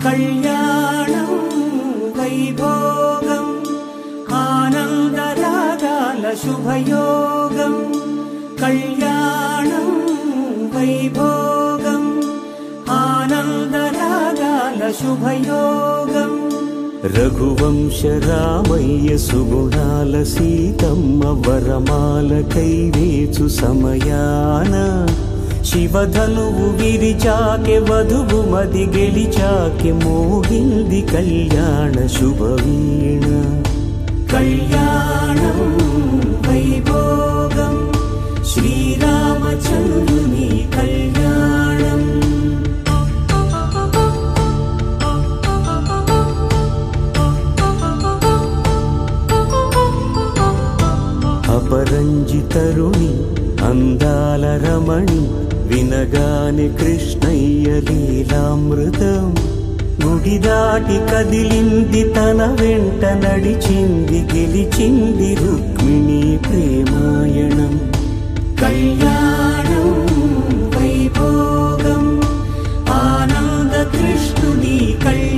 కళ్యాణం వైభోగం ఆనందరాగాల శుభయోగం. కళ్యాణం వైభోగం ఆనందరాగాల శుభయోగం. రఘువంశ రామయ్య సుగుణాల సీతమ్మ వరమాల కైవేచు సమయాన శివధనువు విరిచాకె వధువు మది గెలిచాకె మోగింది కళ్యాణ శుభవీణ. కళ్యాణం వైభోగం శ్రీరామచంద్రుని కళ్యాణం. అపరంజి తరుణి అందాల రమణి వినగాని కృష్ణయ్య లీలామృతం. గుడి దాటి కదిలింది తన వెంట నడిచింది గెలిచింది రుక్మిణి ప్రేమాయణం. కళ్యాణం వైభోగం ఆనంద కృష్ణుని కళ్యాణం.